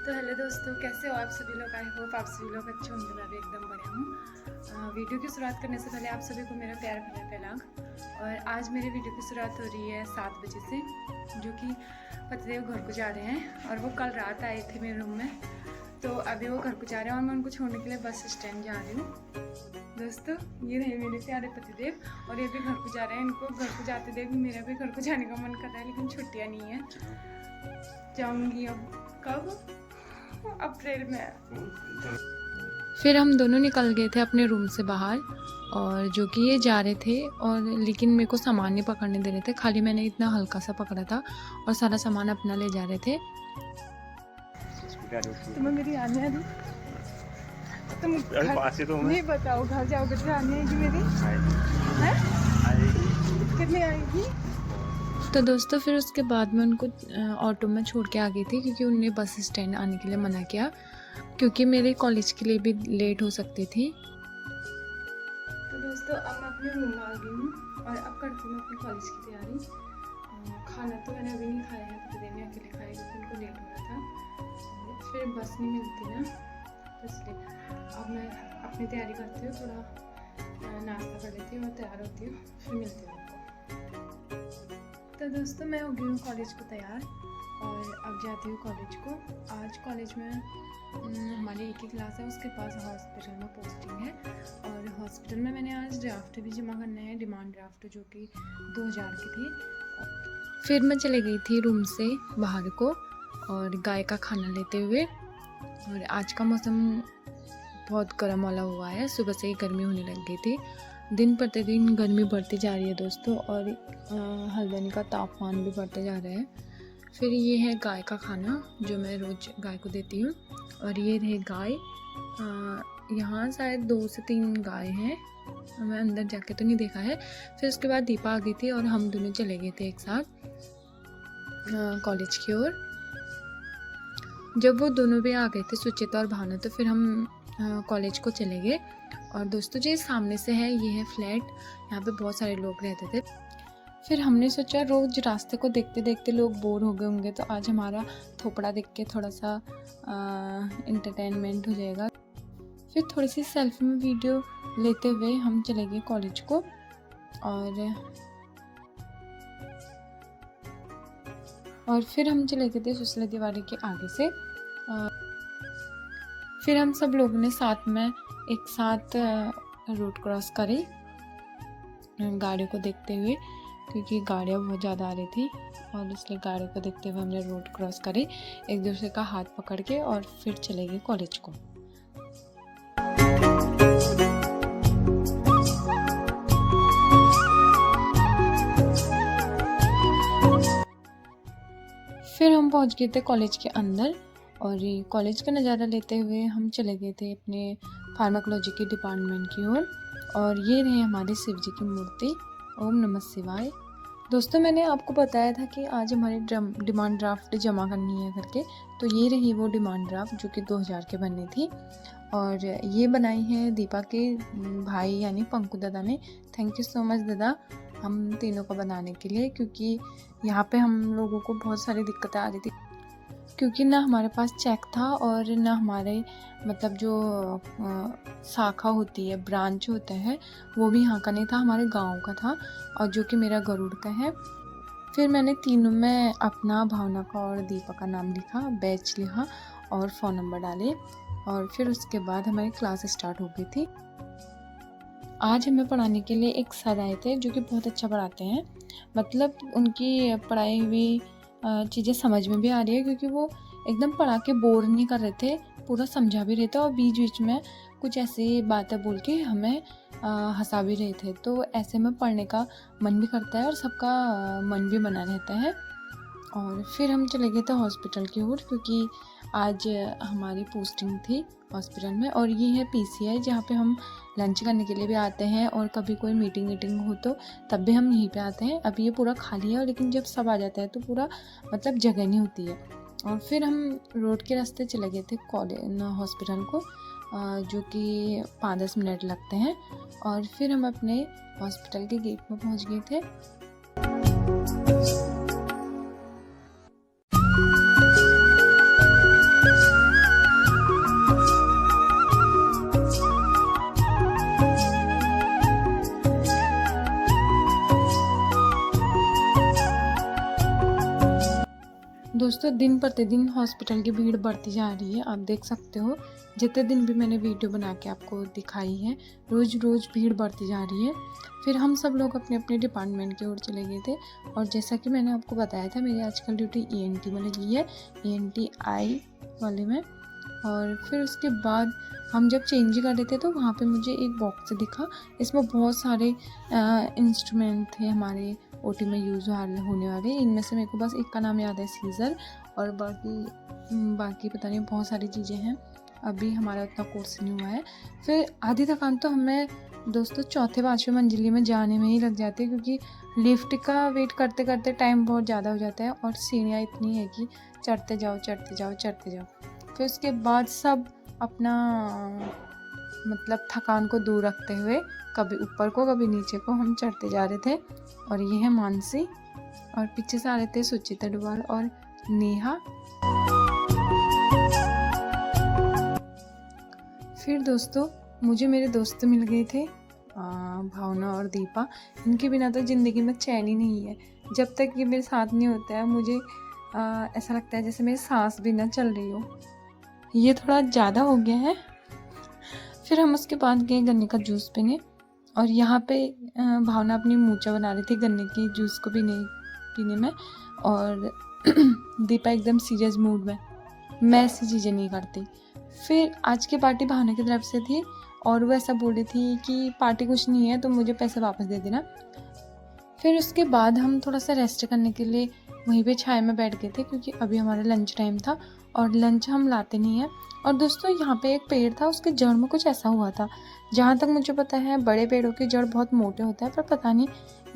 तो हेलो दोस्तों, कैसे हो आप सभी लोग। आई होप आप सभी लोग अच्छे होंगे। मैं भी एकदम बढ़िया हूँ। वीडियो की शुरुआत करने से पहले आप सभी को मेरा प्यार भरा पहलाग। और आज मेरी वीडियो की शुरुआत हो रही है 7 बजे से, जो कि पतिदेव घर को जा रहे हैं। और वो कल रात आए थे मेरे रूम में, तो अभी वो घर को जा रहे हैं और मैं उनको छोड़ने के लिए बस स्टैंड जा रही हूँ। दोस्तों, ये रहे मेरे प्यारे पतिदेव और ये भी घर को जा रहे हैं। इनको घर को जाते देख मेरा भी घर को जाने का मन कर रहा है, लेकिन छुट्टियाँ नहीं है। जाऊँगी अब, कब? अप्रैल में। फिर हम दोनों निकल गए थे अपने रूम से बाहर, और जो कि ये जा रहे थे, और लेकिन मेरे को सामान नहीं पकड़ने दे रहे थे। खाली मैंने इतना हल्का सा पकड़ा था और सारा सामान अपना ले जा रहे थे। तुम्हें मेरी आने आएगी? तुम नहीं बताओ, घर जाओगे तो आने आएगी मेरी? है? कितनी आएगी? तो दोस्तों, फिर उसके बाद में उनको ऑटो में छोड़ के आ गई थी, क्योंकि उन्होंने बस स्टैंड आने के लिए मना किया, क्योंकि मेरे कॉलेज के लिए भी लेट हो सकती थी। तो दोस्तों, अब मैं अपने रूम में आ गई हूँ और अब करती हूँ अपनी कॉलेज की तैयारी। खाना तो मैंने अभी नहीं खाया है, पति ने अकेले खाया क्योंकि उनको लेट हो रहा था। फिर बस नहीं मिलती ना, तो इसलिए अब मैं अपनी तैयारी करती हूँ, थोड़ा नाश्ता कर लेती हूँ और तैयार होती हूँ, फिर मिलती हूँ आपको। तो दोस्तों, मैं हो गई हूँ कॉलेज को तैयार और अब जाती हूँ कॉलेज को। आज कॉलेज में हमारी एक ही क्लास है, उसके पास हॉस्पिटल में पोस्टिंग है। और हॉस्पिटल में मैंने आज ड्राफ्ट भी जमा करना है, डिमांड ड्राफ्ट, जो कि 2000 की थी। फिर मैं चले गई थी रूम से बाहर को और गाय का खाना लेते हुए। और आज का मौसम बहुत गर्म वाला हुआ है, सुबह से ही गर्मी होने लग गई थी। दिन प्रतिदिन गर्मी बढ़ती जा रही है दोस्तों, और हल्द्वानी का तापमान भी बढ़ता जा रहा है। फिर ये है गाय का खाना जो मैं रोज़ गाय को देती हूँ। और ये रहे गाय, यहाँ शायद 2 से 3 गाय हैं, मैं अंदर जाके तो नहीं देखा है। फिर उसके बाद दीपा आ गई थी और हम दोनों चले गए थे एक साथ कॉलेज की ओर। जब वो दोनों भी आ गए थे, सुचिता और भानु, तो फिर हम कॉलेज को चले गए। और दोस्तों, जो सामने से है, ये है फ्लैट, यहाँ पे बहुत सारे लोग रहते थे। फिर हमने सोचा रोज रास्ते को देखते देखते लोग बोर हो गए होंगे, तो आज हमारा थोपड़ा देख के थोड़ा सा एंटरटेनमेंट हो जाएगा। फिर थोड़ी सी सेल्फी में वीडियो लेते हुए हम चले गए कॉलेज को। और फिर हम चले गए थे सुसला दीवारी के आगे से। फिर हम सब लोगों ने साथ में एक साथ रोड क्रॉस करी, गाड़ियों को देखते हुए, क्योंकि गाड़ियाँ बहुत ज़्यादा आ रही थी, और इसलिए गाड़ियों को देखते हुए हमने रोड क्रॉस करी, एक दूसरे का हाथ पकड़ के, और फिर चले गए कॉलेज को। फिर हम पहुंच गए थे कॉलेज के अंदर, और कॉलेज का नज़ारा लेते हुए हम चले गए थे अपने फार्माकोलॉजी के डिपार्टमेंट की ओर। और ये रहे हमारी शिव जी की मूर्ति। ओम नमः शिवाय। दोस्तों, मैंने आपको बताया था कि आज हमारी डिमांड ड्राफ्ट जमा करनी है करके, तो ये रही वो डिमांड ड्राफ्ट जो कि 2000 के बननी थी। और ये बनाई है दीपा के भाई यानी पंकु दादा ने। थैंक यू सो मच दादा, हम तीनों को बनाने के लिए, क्योंकि यहाँ पे हम लोगों को बहुत सारी दिक्कतें आ रही थी, क्योंकि ना हमारे पास चेक था और ना हमारे मतलब जो शाखा होती है, ब्रांच होता है, वो भी यहाँ का नहीं था, हमारे गांव का था, और जो कि मेरा गरुड़ का है। फिर मैंने तीनों में अपना, भावना का और दीपा का नाम लिखा, बैच लिखा और फ़ोन नंबर डाले, और फिर उसके बाद हमारी क्लास स्टार्ट हो गई थी। आज हमें पढ़ाने के लिए एक सर आए थे जो कि बहुत अच्छा पढ़ाते हैं, मतलब उनकी पढ़ाई हुई चीज़ें समझ में भी आ रही है, क्योंकि वो एकदम पढ़ा के बोर नहीं कर रहे थे, पूरा समझा भी रहे थे, और बीच बीच में कुछ ऐसी बातें बोल के हमें हंसा भी रहे थे। तो ऐसे में पढ़ने का मन भी करता है और सबका मन भी बना रहता है। और फिर हम चले गए थे हॉस्पिटल की ओर, क्योंकि आज हमारी पोस्टिंग थी हॉस्पिटल में। और ये है पीसीआई, जहाँ पे हम लंच करने के लिए भी आते हैं, और कभी कोई मीटिंग हो तो तब भी हम यहीं पे आते हैं। अभी ये पूरा खाली है, लेकिन जब सब आ जाता है तो पूरा मतलब जगह नहीं होती है। और फिर हम रोड के रास्ते चले गए थे कॉलेज हॉस्पिटल को, जो कि 5-10 मिनट लगते हैं। और फिर हम अपने हॉस्पिटल के गेट में पहुँच गए थे। दोस्तों दिन प्रतिदिन हॉस्पिटल की भीड़ बढ़ती जा रही है, आप देख सकते हो। जितने दिन भी मैंने वीडियो बना के आपको दिखाई है, रोज़ रोज़ भीड़ बढ़ती जा रही है। फिर हम सब लोग अपने अपने डिपार्टमेंट की ओर चले गए थे। और जैसा कि मैंने आपको बताया था, मेरी आजकल ड्यूटी ENT में लगी है, ENT आई वाले में। और फिर उसके बाद हम जब चेंज कर रहे थे तो वहाँ पे मुझे एक बॉक्स दिखा। इसमें बहुत सारे इंस्ट्रूमेंट थे हमारे OT में यूज़ होने वाले। इनमें से मेरे को बस एक का नाम याद है, सीज़र, और बाकी पता नहीं बहुत सारी चीज़ें हैं। अभी हमारा उतना कोर्स नहीं हुआ है। फिर आधी थकान तो हमें दोस्तों चौथे पाँचवें मंजिले में जाने में ही लग जाती है, क्योंकि लिफ्ट का वेट करते करते टाइम बहुत ज़्यादा हो जाता है और सीढ़ियाँ इतनी है कि चढ़ते जाओ चढ़ते जाओ चढ़ते जाओ। फिर उसके बाद सब अपना मतलब थकान को दूर रखते हुए कभी ऊपर को कभी नीचे को हम चढ़ते जा रहे थे। और ये है मानसी, और पीछे से आ रहे थे सुचिता डुवाल और नेहा। फिर दोस्तों मुझे मेरे दोस्त मिल गए थे, भावना और दीपा। इनके बिना तो ज़िंदगी में चैन ही नहीं है। जब तक ये मेरे साथ नहीं होता है मुझे ऐसा लगता है जैसे मेरी सांस भी ना चल रही हो। ये थोड़ा ज़्यादा हो गया है। फिर हम उसके बाद गए गन्ने का जूस पीने, और यहाँ पे भावना अपनी मूंछें बना रही थी गन्ने की जूस को पीने में। और दीपा एकदम सीरियस मूड में, मैं ऐसी चीज़ें नहीं करती। फिर आज की पार्टी भावना की तरफ से थी, और वो ऐसा बोल रही थी कि पार्टी कुछ नहीं है तो मुझे पैसे वापस दे देना। फिर उसके बाद हम थोड़ा सा रेस्ट करने के लिए वहीं पे छाया में बैठ गए थे, क्योंकि अभी हमारा लंच टाइम था और लंच हम लाते नहीं हैं। और दोस्तों यहाँ पे एक पेड़ था, उसके जड़ में कुछ ऐसा हुआ था। जहाँ तक मुझे पता है बड़े पेड़ों के जड़ बहुत मोटे होते हैं, पर पता नहीं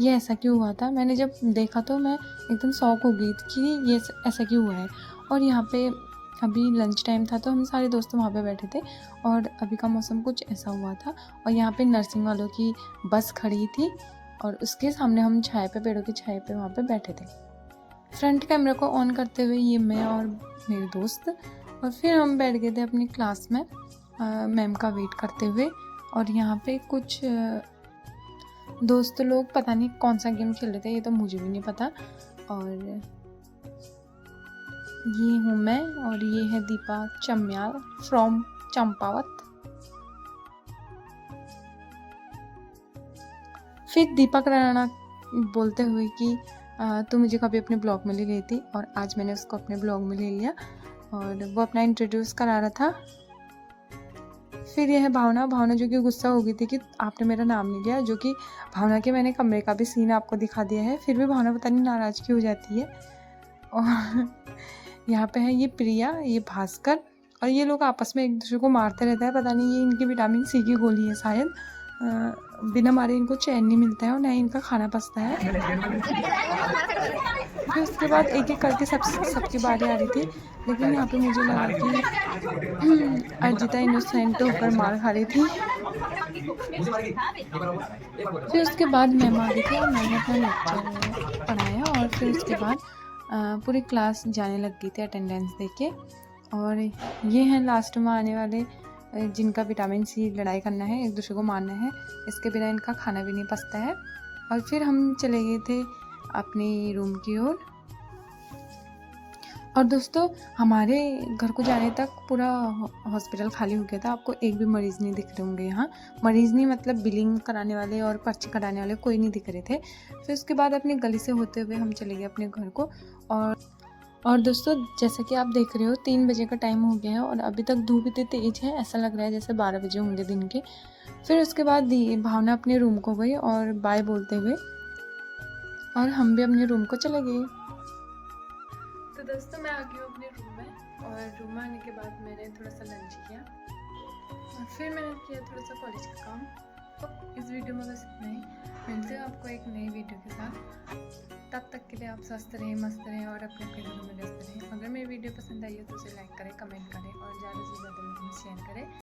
ये ऐसा क्यों हुआ था। मैंने जब देखा तो मैं एकदम शॉक हो गई थी कि ये ऐसा क्यों हुआ है। और यहाँ पे अभी लंच टाइम था तो हम सारे दोस्त वहाँ पे बैठे थे, और अभी का मौसम कुछ ऐसा हुआ था। और यहाँ पे नर्सिंग वालों की बस खड़ी थी, और उसके सामने हम छाया पे, पेड़ों की छाया पे वहाँ पे बैठे थे। फ्रंट कैमरा को ऑन करते हुए ये मैं और मेरे दोस्त, और फिर हम बैठ गए थे अपनी क्लास में मैम का वेट करते हुए। और यहाँ पे कुछ दोस्त लोग पता नहीं कौन सा गेम खेल रहे थे, ये तो मुझे भी नहीं पता। और ये हूँ मैं, और ये है दीपा चम्याल फ्रॉम चंपावत। फिर दीपक राणा बोलते हुए कि तो मुझे कभी अपने ब्लॉग में ले गई थी, और आज मैंने उसको अपने ब्लॉग में ले लिया, और वो अपना इंट्रोड्यूस करा रहा था। फिर यह है भावना जो कि गुस्सा हो गई थी कि आपने मेरा नाम नहीं लिया, जो कि भावना के मैंने कमरे का भी सीन आपको दिखा दिया है। फिर भी भावना पता नहीं नाराज़ क्यों हो जाती है। और यहाँ पे है ये प्रिया, ये भास्कर, और ये लोग आपस में एक दूसरे को मारते रहते हैं। पता नहीं ये इनकी विटामिन C की गोली है शायद। बिना मारे इनको चैन नहीं मिलता है और ना ही इनका खाना पचता है। फिर उसके बाद एक एक करके सबकी बारी आ रही थी, लेकिन यहाँ पे मुझे लगा कि अर्जिता इनोसेंट होकर मार खा रही थी। फिर उसके बाद मैम आ गई थी और मैंने अपना लेक्चर पढ़ाया, और फिर उसके बाद पूरी क्लास जाने लग गई थी अटेंडेंस देके। और ये हैं लास्ट में आने वाले जिनका विटामिन C लड़ाई करना है, एक दूसरे को मारना है। इसके बिना इनका खाना भी नहीं पचता है। और फिर हम चले गए थे अपनी रूम की ओर। और दोस्तों हमारे घर को जाने तक पूरा हॉस्पिटल खाली हो गया था। आपको एक भी मरीज़ नहीं दिख रहे होंगे यहाँ। मरीज़ नहीं मतलब बिलिंग कराने वाले और पर्ची कराने वाले कोई नहीं दिख रहे थे। फिर उसके बाद अपनी गली से होते हुए हम चले गए अपने घर को। और दोस्तों जैसा कि आप देख रहे हो 3 बजे का टाइम हो गया है, और अभी तक धूप इतनी तेज़ है, ऐसा लग रहा है जैसे 12 बजे होंगे दिन के। फिर उसके बाद भावना अपने रूम को गई और बाय बोलते हुए, और हम भी अपने रूम को चले गए। तो दोस्तों मैं आ गई हूँ अपने रूम में, और रूम में आने के बाद मैंने थोड़ा सा लंच किया, और फिर मैंने किया थोड़ा सा कॉलेज का काम। तो इस वीडियो में बस इतना ही। मिलते हैं आपको एक नई वीडियो के साथ। तब तक के लिए आप स्वस्थ रहें, मस्त रहें और अपने अपने घरों में व्यस्त रहें। अगर मेरी वीडियो पसंद आई हो तो उसे लाइक करें, कमेंट करें और ज़्यादा से ज़्यादा लोगों में शेयर करें।